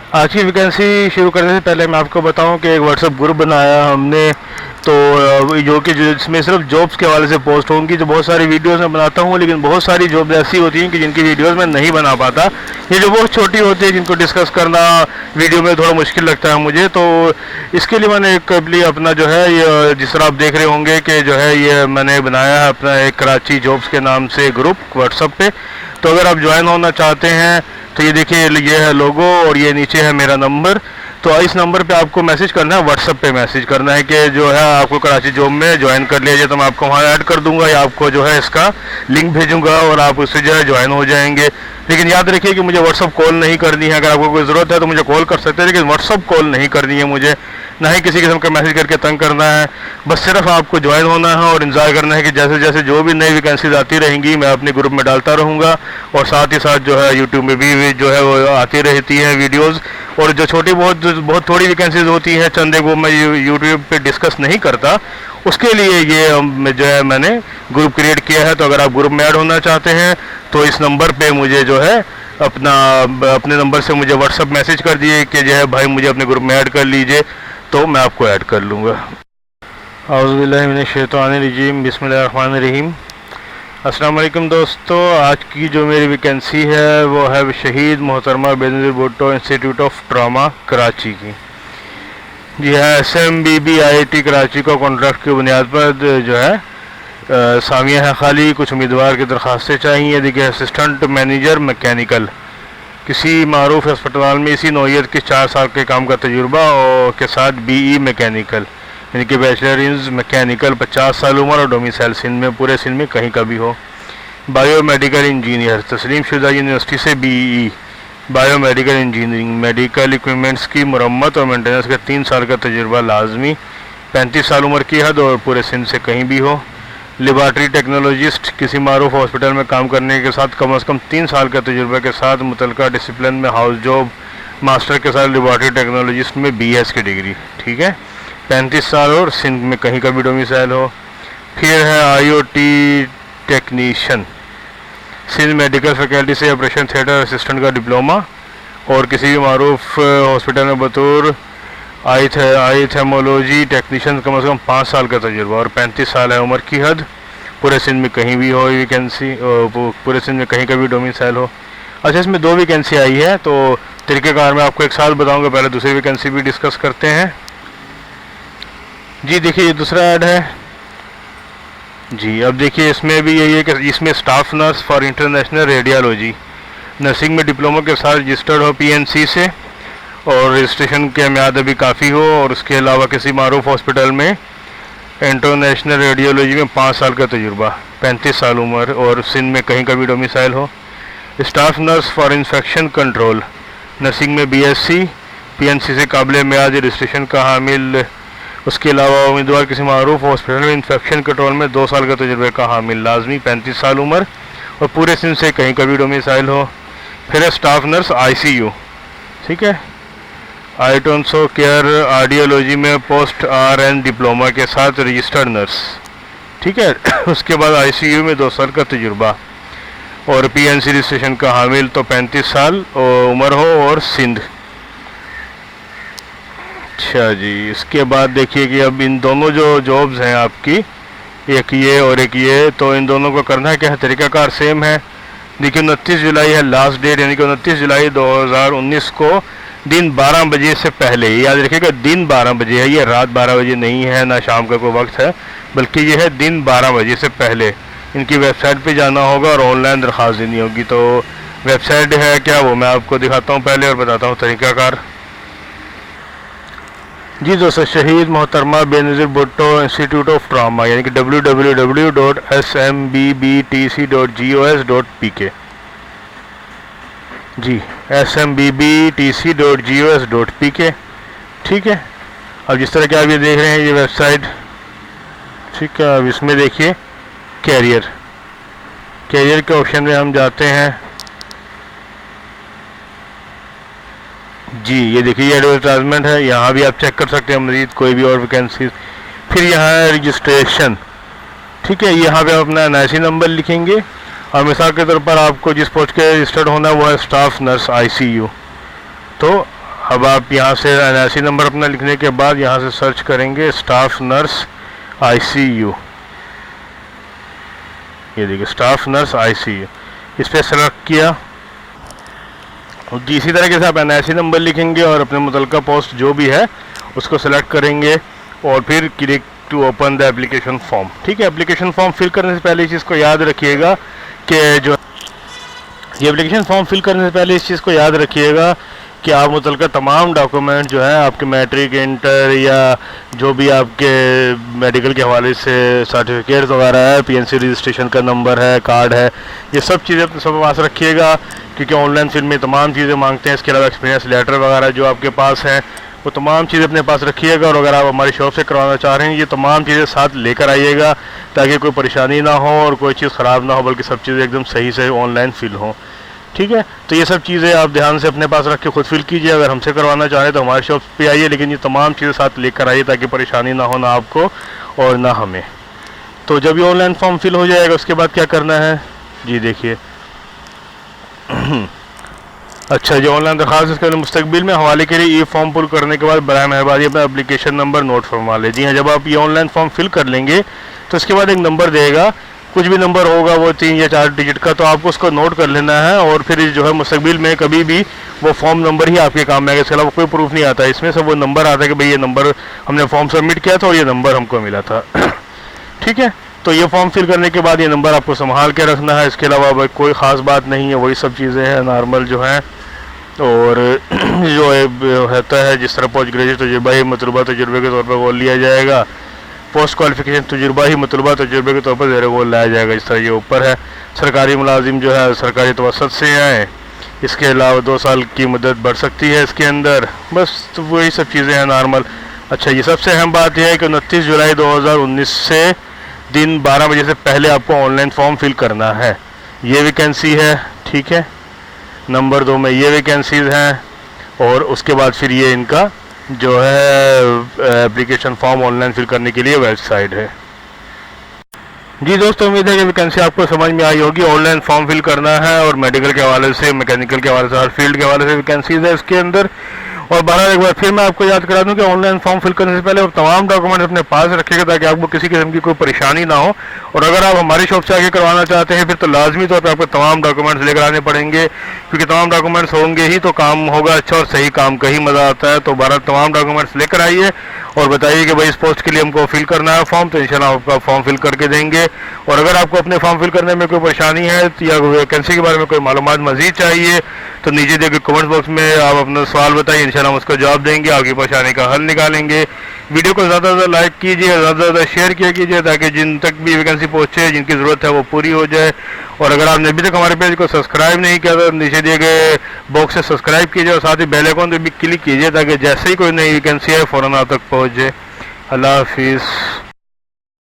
आज की वैकेंसी शुरू करने से पहले मैं आपको बताऊं कि एक व्हाट्सएप ग्रुप बनाया हमने, तो जो कि जिसमें सिर्फ जॉब्स के हवाले से पोस्ट होंगी। जो बहुत सारी वीडियोस मैं बनाता हूं, लेकिन बहुत सारी जॉब्स ऐसी होती हैं कि जिनकी वीडियोस मैं नहीं बना पाता। ये जो बहुत छोटी होती है, जिनको डिस्कस करना वीडियो में थोड़ा मुश्किल लगता है मुझे, तो इसके लिए मैंने एक अपना जो है ये, जिस तरह आप देख रहे होंगे कि जो है ये मैंने बनाया है अपना एक कराची जॉब्स के नाम से ग्रुप व्हाट्सएप पे। तो अगर आप ज्वाइन होना चाहते हैं तो ये देखिए, ये है लोगो और ये नीचे है मेरा नंबर। तो इस नंबर पे आपको मैसेज करना है, व्हाट्सएप पे मैसेज करना है कि जो है आपको कराची जॉब में ज्वाइन कर लिया जाए, तो मैं आपको वहाँ ऐड कर दूंगा या आपको जो है इसका लिंक भेजूंगा और आप उससे जो है ज्वाइन हो जाएंगे। लेकिन याद रखिए कि मुझे व्हाट्सअप कॉल नहीं करनी है। अगर आपको कोई ज़रूरत है तो मुझे कॉल कर सकते हैं, लेकिन व्हाट्सअप कॉल नहीं करनी है मुझे, ना ही किसी किस्म का मैसेज करके तंग करना है। बस सिर्फ आपको ज्वाइन होना है और इंतज़ार करना है कि जैसे जैसे जो भी नई वैकेंसीज आती रहेंगी मैं अपने ग्रुप में डालता रहूँगा। और साथ ही साथ जो है यूट्यूब में भी जो है वो आती रहती हैं वीडियोज़। और जो छोटी बहुत थोड़ी वैकेंसीज होती हैं, चंदे को मैं यूट्यूब पे डिस्कस नहीं करता, उसके लिए ये जो है मैंने ग्रुप क्रिएट किया है। तो अगर आप ग्रुप में ऐड होना चाहते हैं तो इस नंबर पे मुझे जो है अपने नंबर से मुझे व्हाट्सअप मैसेज कर दिए कि जो है भाई मुझे अपने ग्रुप में ऐड कर लीजिए, तो मैं आपको ऐड कर लूँगा। औज़ुबिल्लाहि मिनश्शैतानिर्रजीम, बिस्मिल्लाहिर्रहमानिर्रहीम। अस्सलाम वालेकुम दोस्तों, आज की जो मेरी वैकेंसी है वो है शहीद मोहतरमा Benazir Bhutto institute of trauma Karachi की। जी हाँ, SMBB-IIT कराची को कॉन्ट्रैक्ट की बुनियाद पर जो है सामिया है खाली। कुछ उम्मीदवार की दरख्वास्तें चाहिए। देखिए, असिस्टेंट मैनेजर मैकेनिकल, किसी मारूफ अस्पताल में इसी नौयत के 4 साल के काम का तजुर्बा और के साथ BE मैकेनिकल यानी कि बैचलर इन मैकेनिकल, 50 साल उम्र और डोमिसाइल सिंध में, पूरे सिंध में कहीं का भी हो। बायोमेडिकल इंजीनियर, तस्लीम शुदा यूनिवर्सिटी से BE biomedical engineering, medical equipments की मरम्मत और मेंटेनेंस का 3 साल का तजुर्बा लाजमी, 35 साल उम्र की हद और पूरे सिंध से कहीं भी हो। लेबॉर्ट्री टेक्नोलॉजिस्ट, किसी मारूफ हॉस्पिटल में काम करने के साथ कम से कम 3 साल का तजुर्बे के साथ मुतलका डिसिप्लिन में हाउस जॉब, मास्टर के साथ लेबॉर्ट्री टेक्नोलॉजिस्ट में BS की डिग्री, ठीक है, 35 साल और सिंध में कहीं का भी डोमिसाइल हो। फिर है IoT technician, Sindh medical faculty से ऑपरेशन थिएटर असिस्टेंट का डिप्लोमा और किसी भी मारूफ हॉस्पिटल में बतौर आइथेमोलॉजी टेक्नीशियन कम से कम 5 साल का तजुर्बा और 35 साल है उम्र की हद, पूरे सिंध में कहीं भी हो वैकेंसी, पूरे सिंध में कहीं का भी डोमिसाइल हो। अच्छा, इसमें 2 वैकेंसी आई है, तो तरीक़ेकार मैं आपको एक साथ बताऊंगा। पहले दूसरी वैकेंसी भी डिस्कस करते हैं। जी देखिए, ये दूसरा ऐड है जी। अब देखिए, इसमें भी यही है कि इसमें staff nurse for international radiology, nursing में डिप्लोमा के साथ रजिस्टर्ड हो PNC से और रजिस्ट्रेशन के म्याद अभी काफ़ी हो, और उसके अलावा किसी मारूफ हॉस्पिटल में इंटरनेशनल रेडियोलॉजी में 5 साल का तजुर्बा, 35 साल उम्र और सिंध में कहीं का भी डोमिसाइल हो। Staff nurse for infection control, nursing में BSc PNC से काबिल म्याद रजिस्ट्रेशन का हामिल। उसके अलावा उम्मीदवार किसी मारूफ हॉस्पिटल में इंफेक्शन कंट्रोल में 2 साल का तजुर्बे का हामिल, लाजमी, 35 साल उम्र और पूरे सिंध से कहीं का भी डोमिसाइल हो। फिर है स्टाफ नर्स ICU, ठीक है, आइटोन्सो केयर आर्डियोलॉजी में पोस्ट RN डिप्लोमा के साथ रजिस्टर्ड नर्स, ठीक है। उसके बाद ICU में 2 साल का तजुर्बा और PNC रजिस्ट्रेशन का हामिल, तो 35 साल उम्र हो और सिंध। अच्छा जी, इसके बाद देखिए कि अब इन दोनों जो जॉब्स हैं आपकी, एक ये और एक ये, तो इन दोनों को करना है क्या है, तरीक़ाकार सेम है। देखिए, 29 जुलाई है लास्ट डेट, यानी कि 29 जुलाई 2019 को दिन 12 बजे से पहले, याद रखिएगा दिन 12 बजे है, ये रात 12 बजे नहीं है, ना शाम का कोई वक्त है, बल्कि ये है दिन 12 बजे से पहले इनकी वेबसाइट पे जाना होगा और ऑनलाइन दरख्वास्त देनी होगी। तो वेबसाइट है क्या, वो मैं आपको दिखाता हूँ पहले और बताता हूँ तरीक़ाकार। जी दोस्तों, शहीद मोहतरमा Benazir Bhutto institute of trauma यानी कि www.smbbtc.gos.pk, जी smbbtc.gos.pk, ठीक है। अब जिस तरह के आप ये देख रहे हैं ये वेबसाइट, ठीक है। अब इसमें देखिए कैरियर के ऑप्शन में हम जाते हैं जी। ये देखिए, ये एडवर्टाइजमेंट है, यहाँ भी आप चेक कर सकते हैं मज़ीद कोई भी और वैकेंसी। फिर यहाँ है रजिस्ट्रेशन, ठीक है। यहाँ पे आप अपना NIC नंबर लिखेंगे और मिसाल के तौर पर आपको जिस पोस्ट के रजिस्टर्ड होना है वो है स्टाफ नर्स ICU, तो अब आप यहाँ से NIC नंबर अपना लिखने के बाद यहाँ से सर्च करेंगे स्टाफ नर्स ICU। ये देखिए स्टाफ नर्स ICU, इस पर सेलेक्ट किया। इसी तरीके से आप NIC नंबर लिखेंगे और अपने मुतलका पोस्ट जो भी है उसको सेलेक्ट करेंगे और फिर click to open the application form. ठीक है, एप्लीकेशन फॉर्म फिल करने से पहले इस चीज़ को याद रखिएगा कि जो ये एप्लीकेशन फॉर्म फिल करने से पहले इस चीज़ को याद रखिएगा कि आप मुतलका तमाम डॉक्यूमेंट जो है आपके मैट्रिक, इंटर या जो भी आपके मेडिकल के हवाले से सर्टिफिकेट वगैरह है, PNC रजिस्ट्रेशन का नंबर है, कार्ड है, ये सब चीज़ें अपने सब पास रखिएगा क्योंकि ऑनलाइन फिल में तमाम चीज़ें मांगते हैं। इसके अलावा एक्सपीरियंस लेटर वगैरह जो आपके पास हैं वो तमाम चीज़ें अपने पास रखिएगा। और अगर आप हमारी शॉप से करवाना चाह रहे हैं ये तमाम चीज़ें साथ लेकर आइएगा ताकि कोई परेशानी ना हो और कोई चीज़ ख़राब ना हो, बल्कि सब चीज़ें एकदम सही से ऑनलाइन फिल हों। ठीक है, तो ये सब चीज़ें आप ध्यान से अपने पास रख के खुद फिल कीजिए। अगर हमसे करवाना चाहें तो हमारे शॉप पे आइए, लेकिन ये तमाम चीज़ें साथ लेकर आइए ताकि परेशानी ना हो, ना आपको और ना हमें। तो जब ये ऑनलाइन फॉर्म फिल हो जाएगा उसके बाद क्या करना है जी देखिए। अच्छा, जो ऑनलाइन दरखास्त इसके मुस्तकबिल में हवाले के लिए ये फॉर्म पुर करने के बाद बराए मेहरबानी अपना एप्लीकेशन नंबर नोट फरमा लें। जी हाँ, जब आप ये ऑनलाइन फॉर्म फिल कर लेंगे तो इसके बाद एक नंबर देगा, कुछ भी नंबर होगा वो 3 या 4 डिजिट का, तो आपको उसको नोट कर लेना है और फिर जो है मुस्तकबिल में कभी भी वो फॉर्म नंबर ही आपके काम में आएगा। इसके अलावा कोई प्रूफ नहीं आता इसमें, सब वो नंबर आता है कि भाई ये नंबर हमने फॉर्म सबमिट किया था और ये नंबर हमको मिला था। ठीक है, तो ये फॉर्म फिल करने के बाद ये नंबर आपको संभाल के रखना है। इसके अलावा कोई ख़ास बात नहीं है, वही सब चीज़ें हैं नॉर्मल जो हैं। और जो रहता है जिस तरह पोस्ट ग्रेजुएट तजुर्बा ही मतलूबा तजुर्बे के तौर पर वो लिया जाएगा, पोस्ट क्वालिफिकेशन तजुर्बा ही मतलूबा तजुर्बे के तौर पर ज़ेर वो लाया जाएगा। इस तरह ये ऊपर है। सरकारी मुलाजिम जो है सरकारी तवसत से आए, इसके अलावा 2 साल की मुद्दत बढ़ सकती है इसके अंदर, बस तो वही सब चीज़ें हैं नॉर्मल। अच्छा, ये सबसे अहम बात यह है कि 29 जुलाई 2019 से दिन 12 बजे से पहले आपको ऑनलाइन फॉर्म फिल करना है। ये वैकेंसी है, ठीक है। नंबर 2 में ये वैकेंसीज़ हैं और उसके बाद फिर ये इनका जो है एप्लीकेशन फॉर्म ऑनलाइन फिल करने के लिए वेबसाइट है। जी दोस्तों, उम्मीद है कि वैकेंसी आपको समझ में आई होगी। ऑनलाइन फॉर्म फिल करना है और मेडिकल के हवाले से, मैकेनिकल के हवाले से, हर फील्ड के हवाले से वैकेंसीज है इसके अंदर। और बाहर एक बार फिर मैं आपको याद करा दूं कि ऑनलाइन फॉर्म फिल करने से पहले आप तमाम डॉक्यूमेंट अपने पास रखिएगा ताकि आपको किसी किस्म की कोई परेशानी ना हो। और अगर आप हमारी शॉप से आगे करवाना चाहते हैं फिर तो लाजमी तौर पर आपको तमाम डॉक्यूमेंट्स लेकर आने पड़ेंगे, क्योंकि तमाम डॉक्यूमेंट्स होंगे ही तो काम होगा अच्छा, और सही काम का ही मज़ा आता है। तो बारह तमाम डॉक्यूमेंट्स लेकर आइए और बताइए कि भाई इस पोस्ट के लिए हमको फिल करना है फॉर्म, तो इंशाल्लाह आपका फॉर्म फिल करके देंगे। और अगर आपको अपने फॉर्म फिल करने में कोई परेशानी है या वैकेंसी के बारे में कोई मालूमात मज़ीद चाहिए तो नीचे देखिए कमेंट बॉक्स में आप अपना सवाल बताइए, इंशाल्लाह हम उसका जवाब देंगे, आपकी परेशानी का हल निकालेंगे। वीडियो को ज़्यादा से ज़्यादा लाइक कीजिए, ज़्यादा से ज़्यादा शेयर किया कीजिए ताकि जिन तक भी वैकेंसी पहुँचे, जिनकी ज़रूरत है वो पूरी हो जाए। और अगर आपने अभी तक हमारे पेज को सब्सक्राइब नहीं किया तो नीचे दिए गए बॉक्स से सब्सक्राइब कीजिए और साथ ही बेल आइकन पे भी क्लिक कीजिए ताकि जैसे ही कोई नई वैकेंसी है फ़ौरन आप तक पहुँच जाए। अल्लाह हाफिज़।